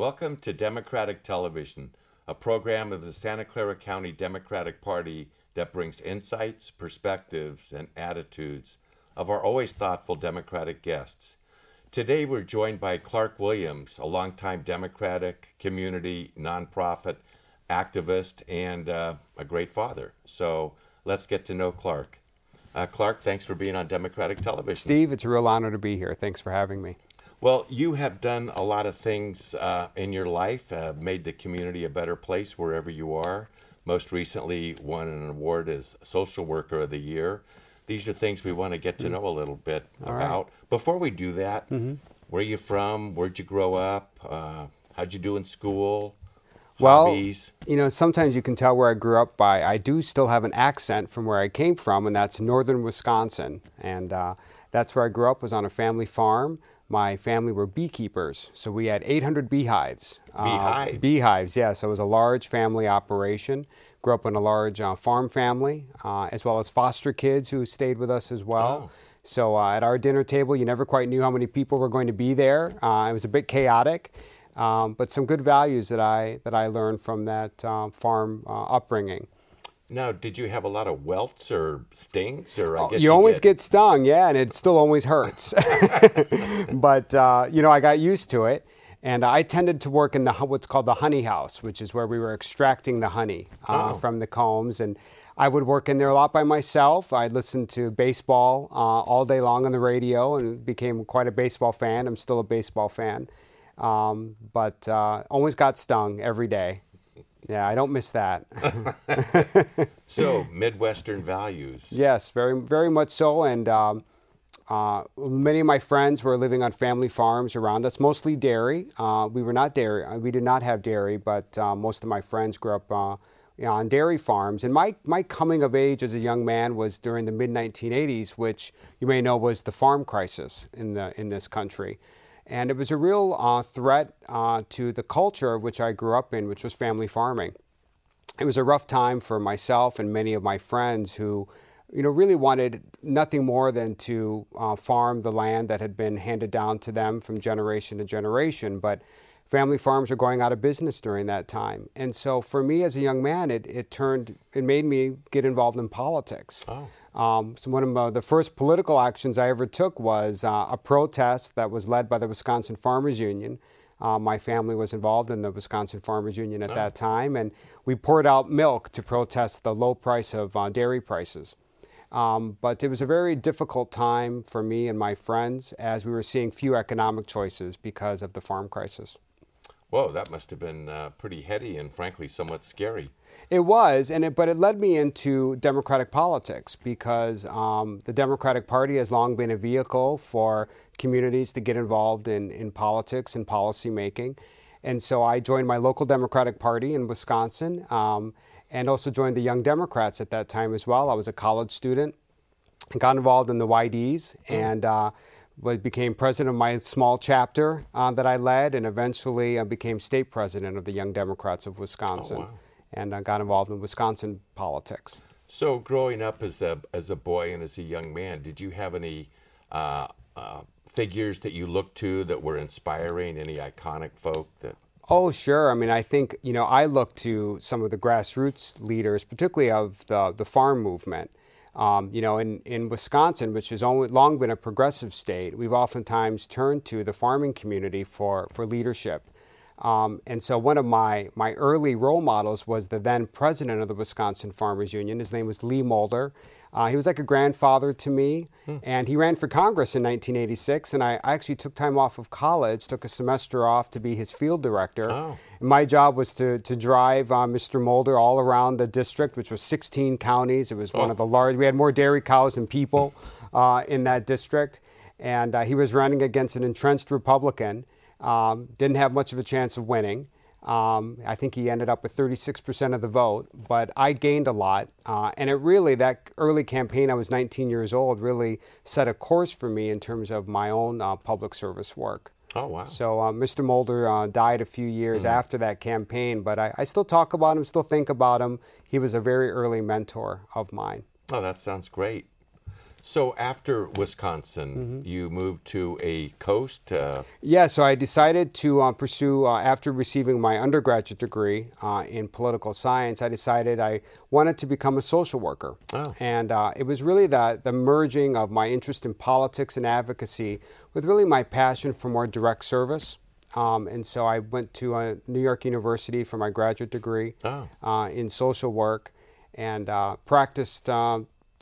Welcome to Democratic Television, a program of the Santa Clara County Democratic Party that brings insights, perspectives, and attitudes of our always thoughtful Democratic guests. Today we're joined by Clark Williams, a longtime Democratic, community, nonprofit activist, and a great father. So let's get to know Clark. Clark, thanks for being on Democratic Television. Steve, it's a real honor to be here. Thanks for having me. Well, you have done a lot of things in your life, made the community a better place wherever you are. Most recently won an award as Social Worker of the Year. These are things we want to get to know a little bit about. Right. Before we do that, where are you from? Where'd you grow up? How'd you do in school? Hobbies? Well, you know, sometimes you can tell where I grew up by, I do still have an accent from where I came from, and that's northern Wisconsin. And that's where I grew up, was on a family farm. My family were beekeepers, so we had 800 beehives. Beehives? Beehives, yeah. So it was a large family operation. Grew up in a large farm family, as well as foster kids who stayed with us as well. Oh. So at our dinner table, you never quite knew how many people were going to be there. It was a bit chaotic, but some good values that I learned from that farm upbringing. Now, did you have a lot of welts or stings? Or you always get stung, yeah, and it still always hurts. But, you know, I got used to it. And I tended to work in what's called the honey house, which is where we were extracting the honey from the combs. And I would work in there a lot by myself. I listened to baseball all day long on the radio and became quite a baseball fan. I'm still a baseball fan. But always got stung every day. Yeah, I don't miss that. So, Midwestern values. Yes, very, very much so. And many of my friends were living on family farms around us, mostly dairy. We were not dairy. We did not have dairy, but most of my friends grew up on dairy farms. And my coming of age as a young man was during the mid-1980s, which you may know was the farm crisis in this country. And it was a real threat to the culture which I grew up in, which was family farming. It was a rough time for myself and many of my friends who, you know, really wanted nothing more than to farm the land that had been handed down to them from generation to generation. But family farms were going out of business during that time. And so for me as a young man, it made me get involved in politics. Oh. So one of the first political actions I ever took was a protest that was led by the Wisconsin Farmers Union. My family was involved in the Wisconsin Farmers Union at that time, and we poured out milk to protest the low price of dairy prices. But it was a very difficult time for me and my friends as we were seeing few economic choices because of the farm crisis. Whoa, that must have been pretty heady and frankly somewhat scary. It was, but it led me into Democratic politics because the Democratic Party has long been a vehicle for communities to get involved in politics and policy making. And so I joined my local Democratic Party in Wisconsin and also joined the Young Democrats at that time as well. I was a college student, got involved in the YDs, and became president of my small chapter that I led, and eventually became state president of the Young Democrats of Wisconsin. Oh, wow. And I got involved in Wisconsin politics. So growing up as a boy and as a young man, did you have any figures that you looked to that were inspiring, any iconic folk that... Oh, sure. I mean, I think, you know, I look to some of the grassroots leaders, particularly of the farm movement. You know, in Wisconsin, which has long been a progressive state, we've oftentimes turned to the farming community for leadership. And so one of my early role models was the then president of the Wisconsin Farmers Union. His name was Lee Mulder. He was like a grandfather to me, and he ran for Congress in 1986, and I actually took time off of college, took a semester off to be his field director. Oh. And my job was to drive Mr. Mulder all around the district, which was 16 counties. It was one of the large, we had more dairy cows than people in that district. And he was running against an entrenched Republican, didn't have much of a chance of winning. I think he ended up with 36% of the vote, but I gained a lot. And it really, that early campaign, I was 19 years old, really set a course for me in terms of my own public service work. Oh, wow. So Mr. Mulder died a few years after that campaign, but I still talk about him, still think about him. He was a very early mentor of mine. Oh, that sounds great. So after Wisconsin, you moved to a coast? Yeah, so I decided to pursue, after receiving my undergraduate degree in political science, I decided I wanted to become a social worker. Oh. And it was really the merging of my interest in politics and advocacy with really my passion for more direct service. And so I went to New York University for my graduate degree in social work and practiced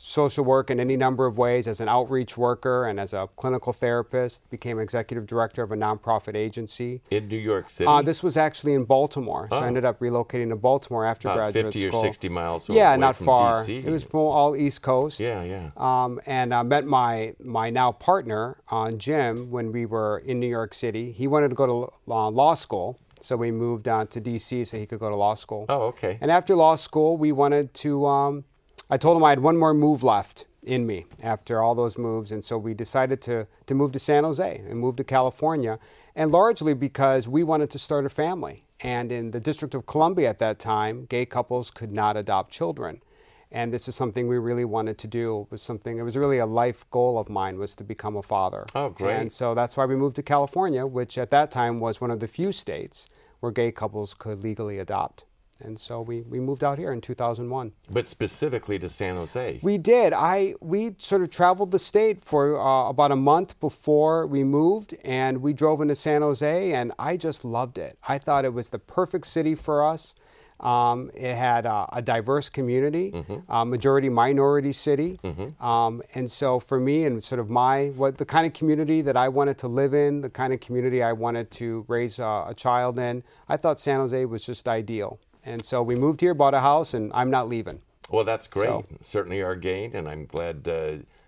social work in any number of ways as an outreach worker and as a clinical therapist, became executive director of a nonprofit agency. In New York City? This was actually in Baltimore. So I ended up relocating to Baltimore after graduate 50 school. or 60 miles away Yeah, not from far. DC. It was all East Coast. Yeah, yeah. And I met my now partner, Jim, when we were in New York City. He wanted to go to law school, so we moved to DC so he could go to law school. Oh, okay. And after law school, we wanted to, I told him I had one more move left in me after all those moves, and so we decided to move to San Jose and move to California, and largely because we wanted to start a family. And in the District of Columbia at that time, gay couples could not adopt children. And this is something we really wanted to do. It was really a life goal of mine, was to become a father. Oh, great. And so that's why we moved to California, which at that time was one of the few states where gay couples could legally adopt. And so we moved out here in 2001. But specifically to San Jose? We did. We sort of traveled the state for about a month before we moved, and we drove into San Jose, and I just loved it. I thought it was the perfect city for us. It had a diverse community, majority minority city. And so for me and sort of the kind of community that I wanted to live in, the kind of community I wanted to raise a child in, I thought San Jose was just ideal. And so we moved here, bought a house, and I'm not leaving. Well, that's great. So, certainly our gain, and I'm glad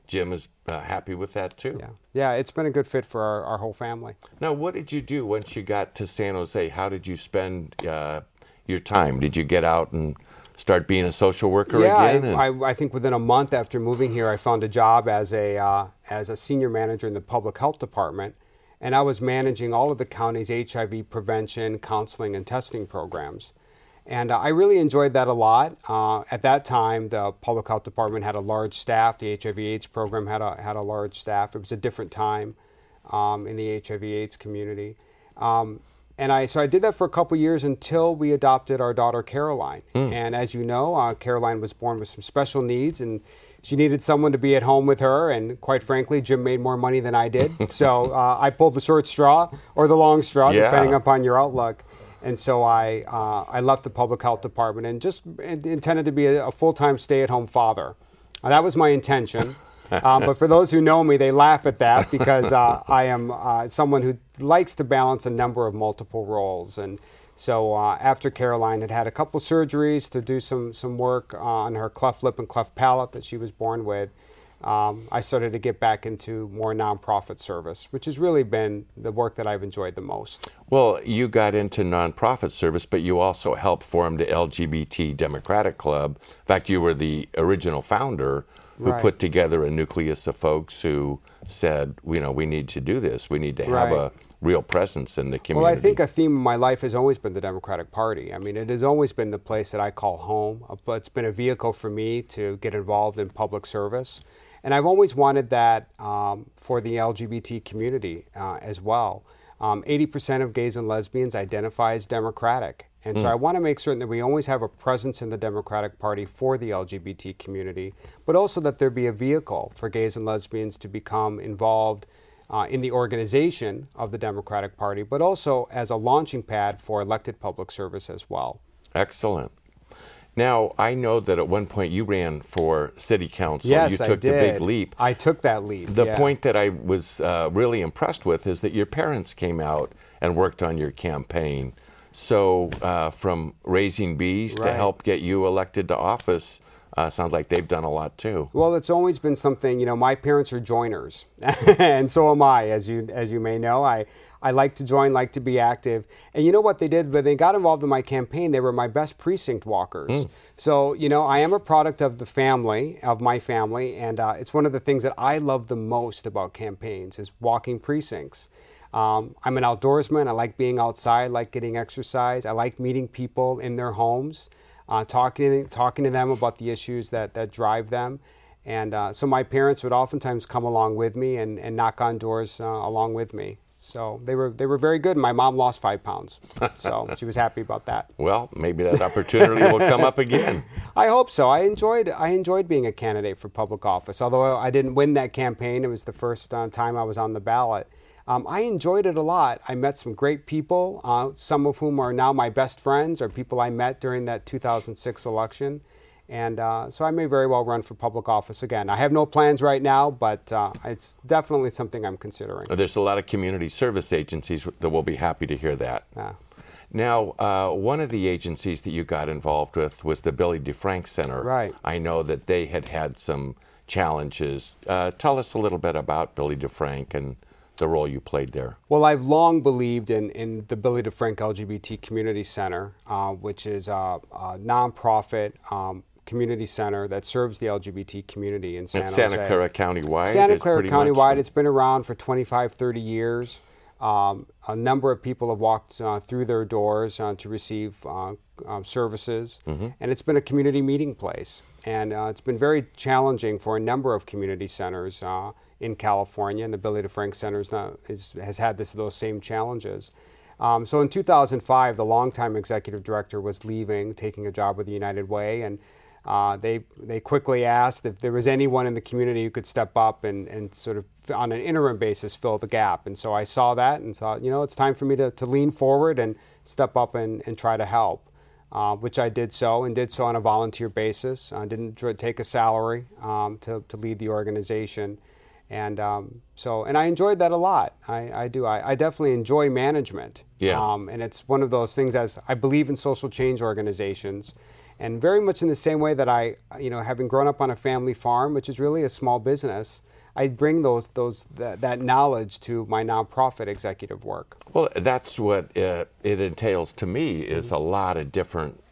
Jim is happy with that too. Yeah, it's been a good fit for our whole family. Now, what did you do once you got to San Jose? How did you spend your time? Did you get out and start being a social worker again? I think within a month after moving here, I found a job as a senior manager in the public health department, and I was managing all of the county's HIV prevention, counseling, and testing programs. And I really enjoyed that a lot. At that time, the public health department had a large staff. The HIV/AIDS program had a large staff. It was a different time in the HIV/AIDS community. So I did that for a couple years until we adopted our daughter, Caroline. And as you know, Caroline was born with some special needs, and she needed someone to be at home with her. And quite frankly, Jim made more money than I did. So I pulled the short straw or the long straw, depending upon your outlook. And so I left the public health department and just intended to be a full-time stay-at-home father. That was my intention. But for those who know me, they laugh at that because I am someone who likes to balance a number of multiple roles. And so after Caroline had a couple surgeries to do some work on her cleft lip and cleft palate that she was born with, I started to get back into more nonprofit service, which has really been the work that I've enjoyed the most. Well, you got into nonprofit service, but you also helped form the LGBT Democratic Club. In fact, you were the original founder who put together a nucleus of folks who said, we need to do this. We need to have a real presence in the community. Well, I think a theme of my life has always been the Democratic Party. I mean, it has always been the place that I call home, but it's been a vehicle for me to get involved in public service. And I've always wanted that for the LGBT community as well. 80% of gays and lesbians identify as Democratic. And so I want to make certain that we always have a presence in the Democratic Party for the LGBT community, but also that there be a vehicle for gays and lesbians to become involved in the organization of the Democratic Party, but also as a launching pad for elected public service as well. Excellent. Now, I know that at one point you ran for city council. Yes, you took the big leap. I took that leap. The point that I was really impressed with is that your parents came out and worked on your campaign. So from raising bees to help get you elected to office, sounds like they've done a lot too. Well, it's always been something, my parents are joiners, and so am I, as you may know. I like to join, like to be active. And you know what they did? When they got involved in my campaign, they were my best precinct walkers. So, I am a product of my family, and it's one of the things that I love the most about campaigns is walking precincts. I'm an outdoorsman. I like being outside, I like getting exercise. I like meeting people in their homes, talking to them about the issues that drive them. And so my parents would oftentimes come along with me and knock on doors along with me. So they were very good. My mom lost 5 pounds, so she was happy about that. Well, maybe that opportunity will come up again. I hope so. I enjoyed being a candidate for public office. Although I didn't win that campaign, it was the first time I was on the ballot. I enjoyed it a lot. I met some great people, some of whom are now my best friends, or people I met during that 2006 election. And so I may very well run for public office again. I have no plans right now, but it's definitely something I'm considering. There's a lot of community service agencies that will be happy to hear that. Now, one of the agencies that you got involved with was the Billy DeFrank Center. Right. I know that they had some challenges. Tell us a little bit about Billy DeFrank and the role you played there. Well, I've long believed in the Billy DeFrank LGBT Community Center, which is a nonprofit community center that serves the LGBT community in San Jose. Santa Clara County wide? Santa Clara County wide. It's been around for 25, 30 years. A number of people have walked through their doors to receive services, and it's been a community meeting place. And it's been very challenging for a number of community centers in California, and the Billy DeFrank Center has had those same challenges. So in 2005, the longtime executive director was leaving, taking a job with the United Way, and they quickly asked if there was anyone in the community who could step up and sort of on an interim basis fill the gap. And so I saw that and thought, it's time for me to lean forward and step up and try to help, which I did so on a volunteer basis. I didn't take a salary to lead the organization. And and I enjoyed that a lot. I do. I definitely enjoy management. Yeah. And it's one of those things, as I believe in social change organizations. And very much in the same way that I, having grown up on a family farm, which is really a small business, I bring that knowledge to my nonprofit executive work. Well, that's what it entails to me, is a lot of different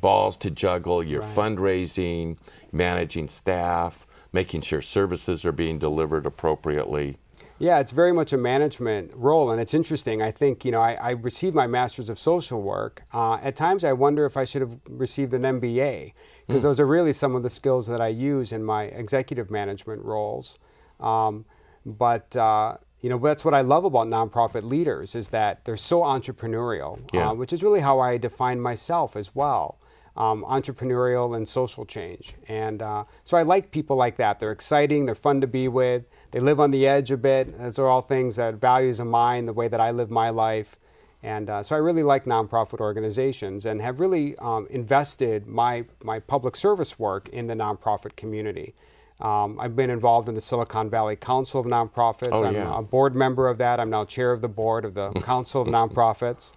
balls to juggle. You're fundraising, managing staff, making sure services are being delivered appropriately. Yeah, it's very much a management role, and it's interesting. I think, I received my Master's of Social Work. At times I wonder if I should have received an MBA, because those are really some of the skills that I use in my executive management roles. But that's what I love about nonprofit leaders, is that they're so entrepreneurial, which is really how I define myself as well. Entrepreneurial and social change. And so I like people like that. They're exciting, they're fun to be with, they live on the edge a bit. Those are all things that values of mine, the way that I live my life. And so I really like nonprofit organizations and have really invested my public service work in the nonprofit community. I've been involved in the Silicon Valley Council of Nonprofits. I'm a board member of that. I'm now chair of the board of the Council of Nonprofits.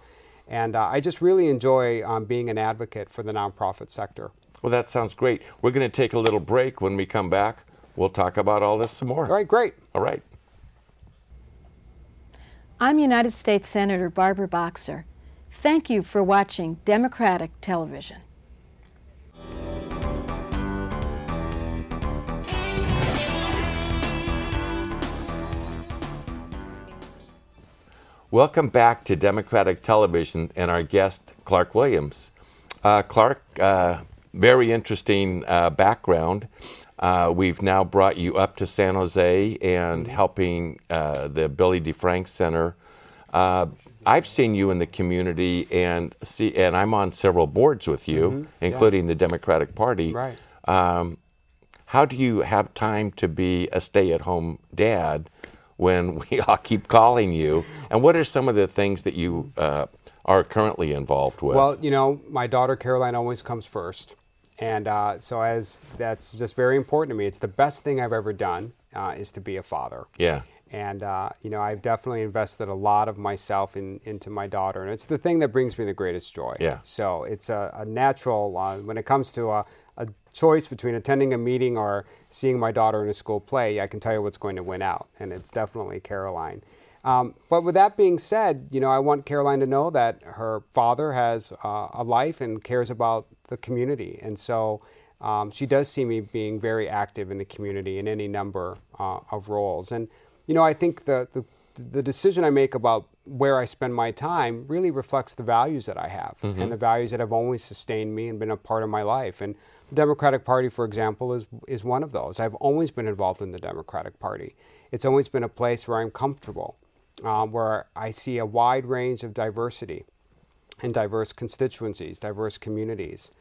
And I just really enjoy being an advocate for the nonprofit sector. Well, that sounds great. We're going to take a little break. When we come back, we'll talk about all this some more. All right, great. All right. I'm United States Senator Barbara Boxer. Thank you for watching Democratic Television. Welcome back to Democratic Television and our guest, Clark Williams. Clark, very interesting background. We've now brought you up to San Jose and helping the Billy DeFrank Center. I've seen you in the community and I'm on several boards with you, including the Democratic Party. Right. How do you have time to be a stay-at-home dad when we all keep calling you? And what are some of the things that you are currently involved with? Well, my daughter Caroline always comes first. And so that's just very important to me. It's the best thing I've ever done is to be a father. Yeah. And, I've definitely invested a lot of myself into my daughter. And it's the thing that brings me the greatest joy. Yeah. So it's a natural, when it comes to a choice between attending a meeting or seeing my daughter in a school play, I can tell you what's going to win out. And it's definitely Caroline. But with that being said, I want Caroline to know that her father has a life and cares about the community. And so she does see me being very active in the community in any number of roles. And, I think the decision I make about where I spend my time really reflects the values that I have and the values that have always sustained me and been a part of my life. And The Democratic Party, for example, is one of those. I've always been involved in the Democratic Party. It's always been a place where I'm comfortable, where I see a wide range of diversity and diverse constituencies, diverse communities.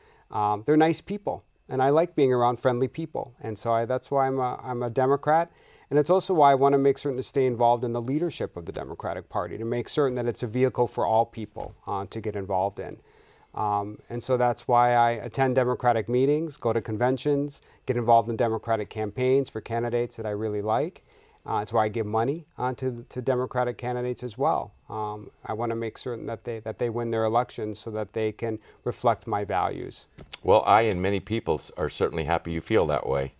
They're nice people, and I like being around friendly people, and so that's why I'm a Democrat. And it's also why I want to make certain to stay involved in the leadership of the Democratic Party, to make certain that it's a vehicle for all people to get involved in. And so that's why I attend Democratic meetings, go to conventions, get involved in Democratic campaigns for candidates that I really like. It's why I give money to Democratic candidates as well. I want to make certain that they win their elections so that they can reflect my values. Well, I and many people are certainly happy you feel that way.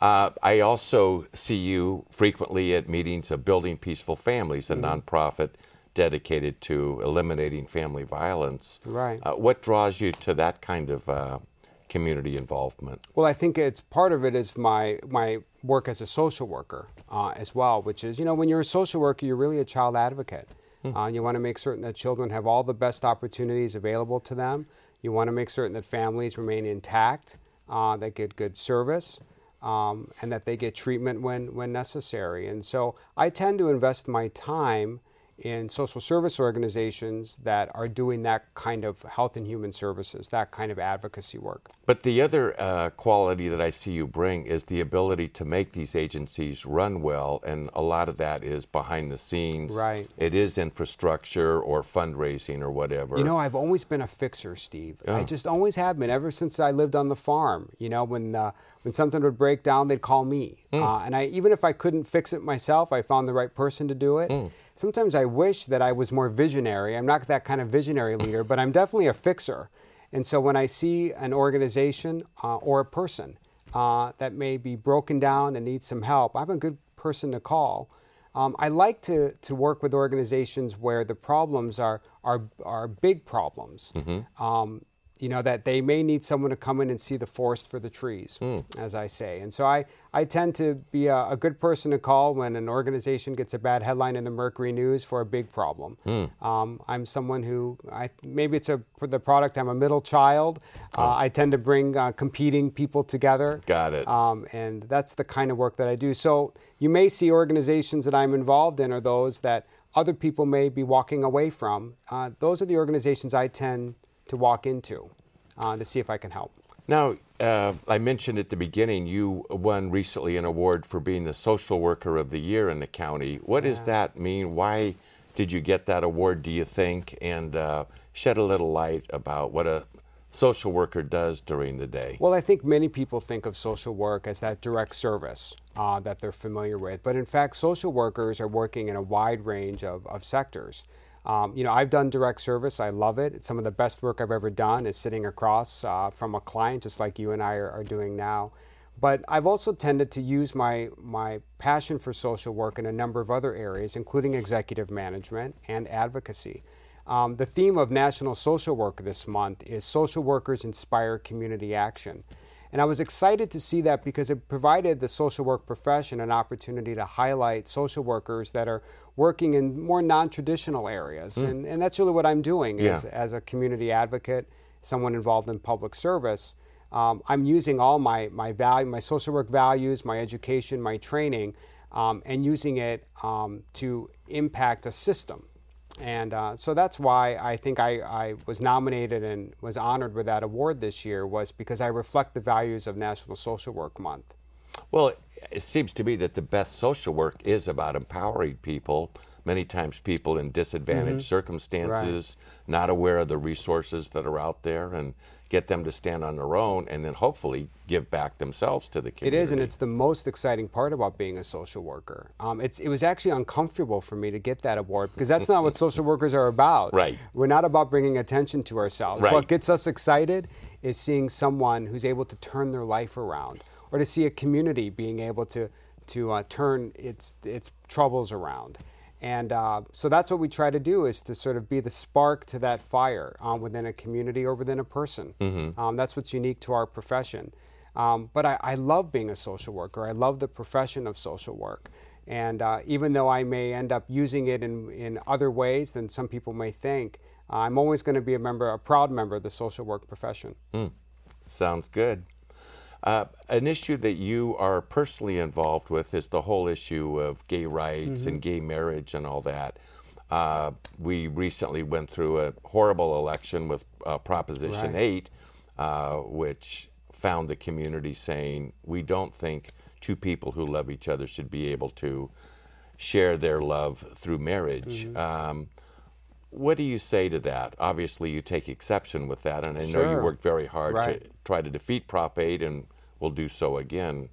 I also see you frequently at meetings of Building Peaceful Families, a nonprofit dedicated to eliminating family violence. Right. What draws you to that kind of community involvement? Well, I think part of it is my work as a social worker as well, which is, when you're a social worker, you're really a child advocate. You want to make certain that children have all the best opportunities available to them. You want to make certain that families remain intact, that get good service, and that they get treatment when necessary. And so I tend to invest my time in social service organizations that are doing that kind of health and human services, that kind of advocacy work. But the other quality that I see you bring is the ability to make these agencies run well, and a lot of that is behind the scenes. Right. It is infrastructure or fundraising or whatever. I've always been a fixer, Steve. Yeah. I just always have been, ever since I lived on the farm. When something would break down, they'd call me. And even if I couldn't fix it myself, I found the right person to do it. Sometimes I wish that I was more visionary. I'm not that kind of visionary leader, but I'm definitely a fixer. And so when I see an organization or a person that may be broken down and needs some help, I'm a good person to call. I like to work with organizations where the problems are big problems. That they may need someone to come in and see the forest for the trees, as I say. And so I tend to be a good person to call when an organization gets a bad headline in the Mercury News for a big problem. I'm someone who, maybe it's for the product, I'm a middle child. I tend to bring competing people together. Got it. And that's the kind of work that I do. So you may see organizations that I'm involved in are those that other people may be walking away from. Those are the organizations I tend to walk into to see if I can help. Now, I mentioned at the beginning, you won recently an award for being the Social Worker of the Year in the county. What does that mean? Why did you get that award, do you think? And shed a little light about what a social worker does during the day. Well, I think many people think of social work as that direct service that they're familiar with. But in fact, social workers are working in a wide range of sectors. I've done direct service. I love it. It's some of the best work I've ever done is sitting across from a client, just like you and I are doing now. But I've also tended to use my passion for social work in a number of other areas, including executive management and advocacy. The theme of National Social Work this month is Social Workers Inspire Community Action. And I was excited to see that because it provided the social work profession an opportunity to highlight social workers that are working in more non-traditional areas. And that's really what I'm doing as a community advocate, someone involved in public service. I'm using all my social work values, my education, my training, and using it to impact a system. And so that's why I think I was nominated and was honored with that award this year, was because I reflect the values of National Social Work Month. Well, it seems to me that the best social work is about empowering people, many times people in disadvantaged circumstances, not aware of the resources that are out there, and get them to stand on their own and then hopefully give back themselves to the community. It is, and it's the most exciting part about being a social worker. It was actually uncomfortable for me to get that award because that's not what social workers are about. Right. We're not about bringing attention to ourselves. Right. What gets us excited is seeing someone who's able to turn their life around, or to see a community being able to turn its troubles around. And so that's what we try to do, is to sort of be the spark to that fire within a community or within a person. That's what's unique to our profession. But I love being a social worker. I love the profession of social work. And even though I may end up using it in other ways than some people may think, I'm always going to be a proud member of the social work profession. Sounds good. An issue that you are personally involved with is the whole issue of gay rights and gay marriage and all that. We recently went through a horrible election with Proposition 8, which found the community saying, we don't think two people who love each other should be able to share their love through marriage. What do you say to that? Obviously, you take exception with that, and I know you worked very hard to try to defeat Prop 8 and will do so again.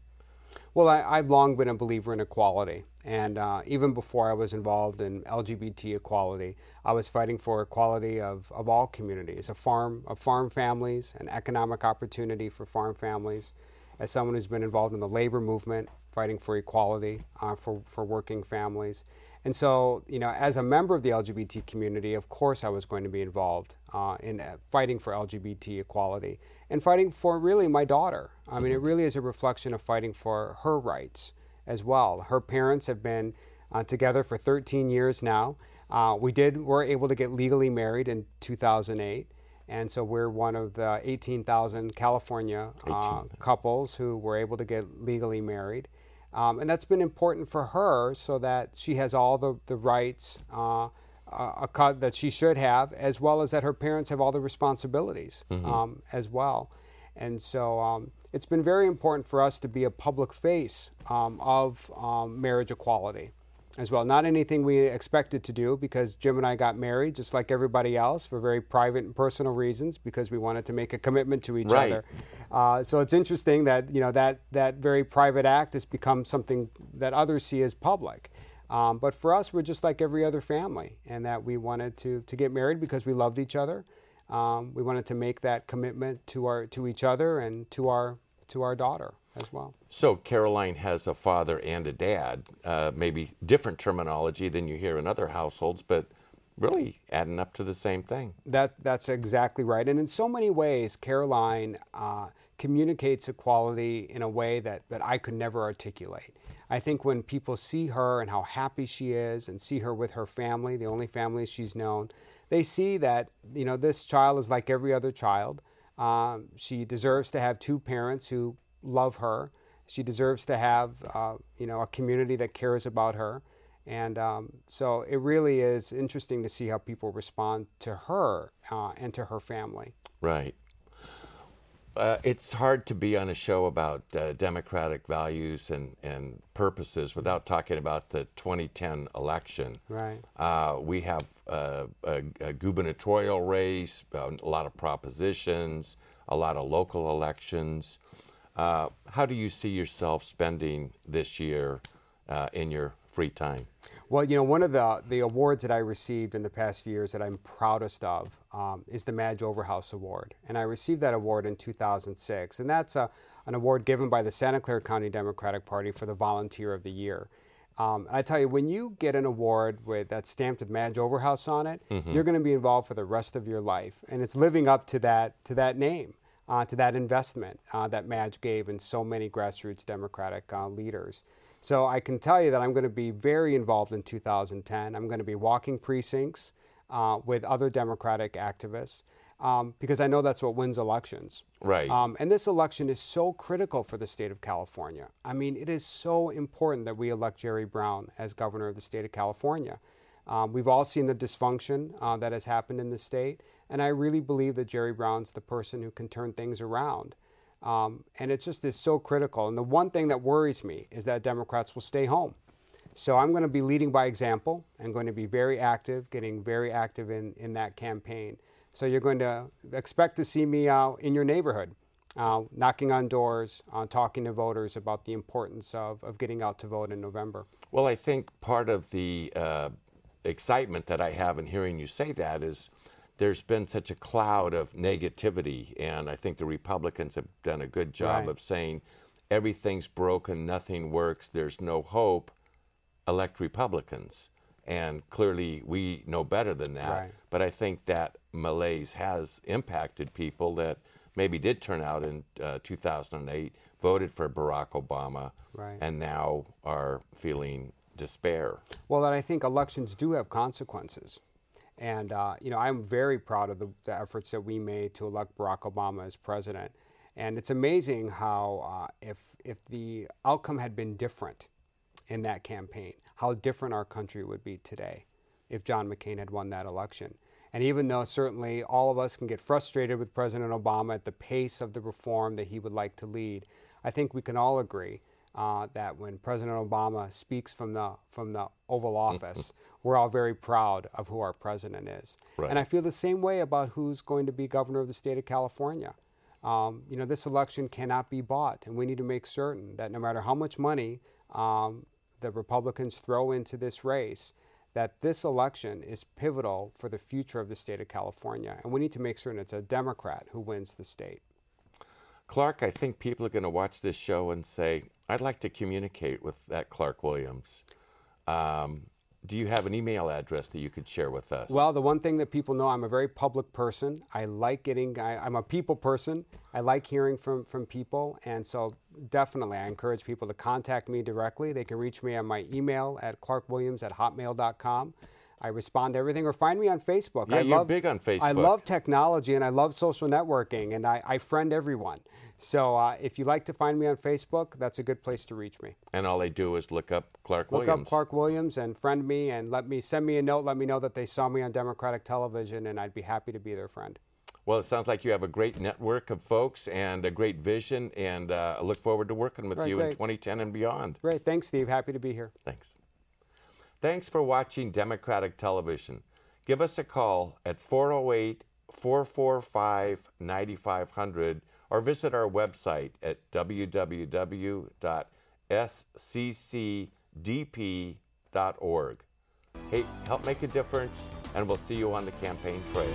Well, I've long been a believer in equality, and even before I was involved in LGBT equality, I was fighting for equality of all communities, of farm families, and economic opportunity for farm families. As someone who's been involved in the labor movement, fighting for equality for working families. And so, you know, as a member of the LGBT community, of course I was going to be involved in fighting for LGBT equality and fighting for really my daughter. I mean, it really is a reflection of fighting for her rights as well. Her parents have been together for 13 years now. We're able to get legally married in 2008. And so we're one of the 18,000 California couples who were able to get legally married. And that's been important for her so that she has all the rights that she should have, as well as that her parents have all the responsibilities as well. And so it's been very important for us to be a public face of marriage equality as well. Not anything we expected to do, because Jim and I got married just like everybody else for very private and personal reasons, because we wanted to make a commitment to each other. So it's interesting that, you know, that very private act has become something that others see as public. But for us, we're just like every other family, and that we wanted to get married because we loved each other. We wanted to make that commitment to each other and to our daughter as well. So Caroline has a father and a dad, maybe different terminology than you hear in other households, but really adding up to the same thing. That's exactly right. And in so many ways, Caroline communicates equality in a way that I could never articulate. I think when people see her and how happy she is, and see her with her family, the only family she's known, they see that, you know, this child is like every other child. She deserves to have two parents who love her. She deserves to have, you know, a community that cares about her. And so it really is interesting to see how people respond to her and to her family. Right. It's hard to be on a show about democratic values and purposes without talking about the 2010 election. Right. We have a gubernatorial race, a lot of propositions, a lot of local elections. How do you see yourself spending this year in your free time? Well, you know, one of the awards that I received in the past few years that I'm proudest of is the Madge Overhouse Award. And I received that award in 2006. And that's an award given by the Santa Clara County Democratic Party for the Volunteer of the Year. And I tell you, when you get an award that's stamped with Madge Overhouse on it, you're going to be involved for the rest of your life. And it's living up to that name. To that investment that Madge gave in so many grassroots Democratic leaders. So I can tell you that I'm going to be very involved in 2010. I'm going to be walking precincts with other Democratic activists because I know that's what wins elections. Right. And this election is so critical for the state of California. I mean, it is so important that we elect Jerry Brown as governor of the state of California. We've all seen the dysfunction that has happened in the state. And I really believe that Jerry Brown's the person who can turn things around. And it just is so critical. And the one thing that worries me is that Democrats will stay home. So I'm going to be leading by example. I'm going to be very active, getting very active in that campaign. So you're going to expect to see me in your neighborhood, knocking on doors, talking to voters about the importance of getting out to vote in November. Well, I think part of the excitement that I have in hearing you say that is there's been such a cloud of negativity, and I think the Republicans have done a good job of saying everything's broken, nothing works, there's no hope, elect Republicans. And clearly we know better than that. But I think that malaise has impacted people that maybe did turn out in 2008, voted for Barack Obama, and now are feeling despair. Well, and I think elections do have consequences. And, you know, I'm very proud of the efforts that we made to elect Barack Obama as president. And it's amazing how if the outcome had been different in that campaign, how different our country would be today if John McCain had won that election. And even though certainly all of us can get frustrated with President Obama at the pace of the reform that he would like to lead, I think we can all agree that when President Obama speaks from the Oval Office, we're all very proud of who our president is. Right. And I feel the same way about who's going to be governor of the state of California. This election cannot be bought, and we need to make certain that no matter how much money the Republicans throw into this race, that this election is pivotal for the future of the state of California. And we need to make certain it's a Democrat who wins the state. Clark, I think people are going to watch this show and say, I'd like to communicate with that Clark Williams. Do you have an email address that you could share with us? Well, the one thing that people know, I'm a very public person. I like I'm a people person. I like hearing from people. And so definitely I encourage people to contact me directly. They can reach me on my email at clarkwilliams@hotmail.com. I respond to everything, or find me on Facebook. Yeah, you're big on Facebook. I love technology and I love social networking, and I friend everyone. So if you like to find me on Facebook, that's a good place to reach me. And all they do is look up Clark Williams. Look up Clark Williams and friend me, and send me a note. Let me know that they saw me on Democratic television, and I'd be happy to be their friend. Well, it sounds like you have a great network of folks and a great vision, and I look forward to working with you in 2010 and beyond. Great. Thanks, Steve. Happy to be here. Thanks. Thanks for watching Democratic Television. Give us a call at 408-445-9500 or visit our website at www.sccdp.org. Hey, help make a difference, and we'll see you on the campaign trail.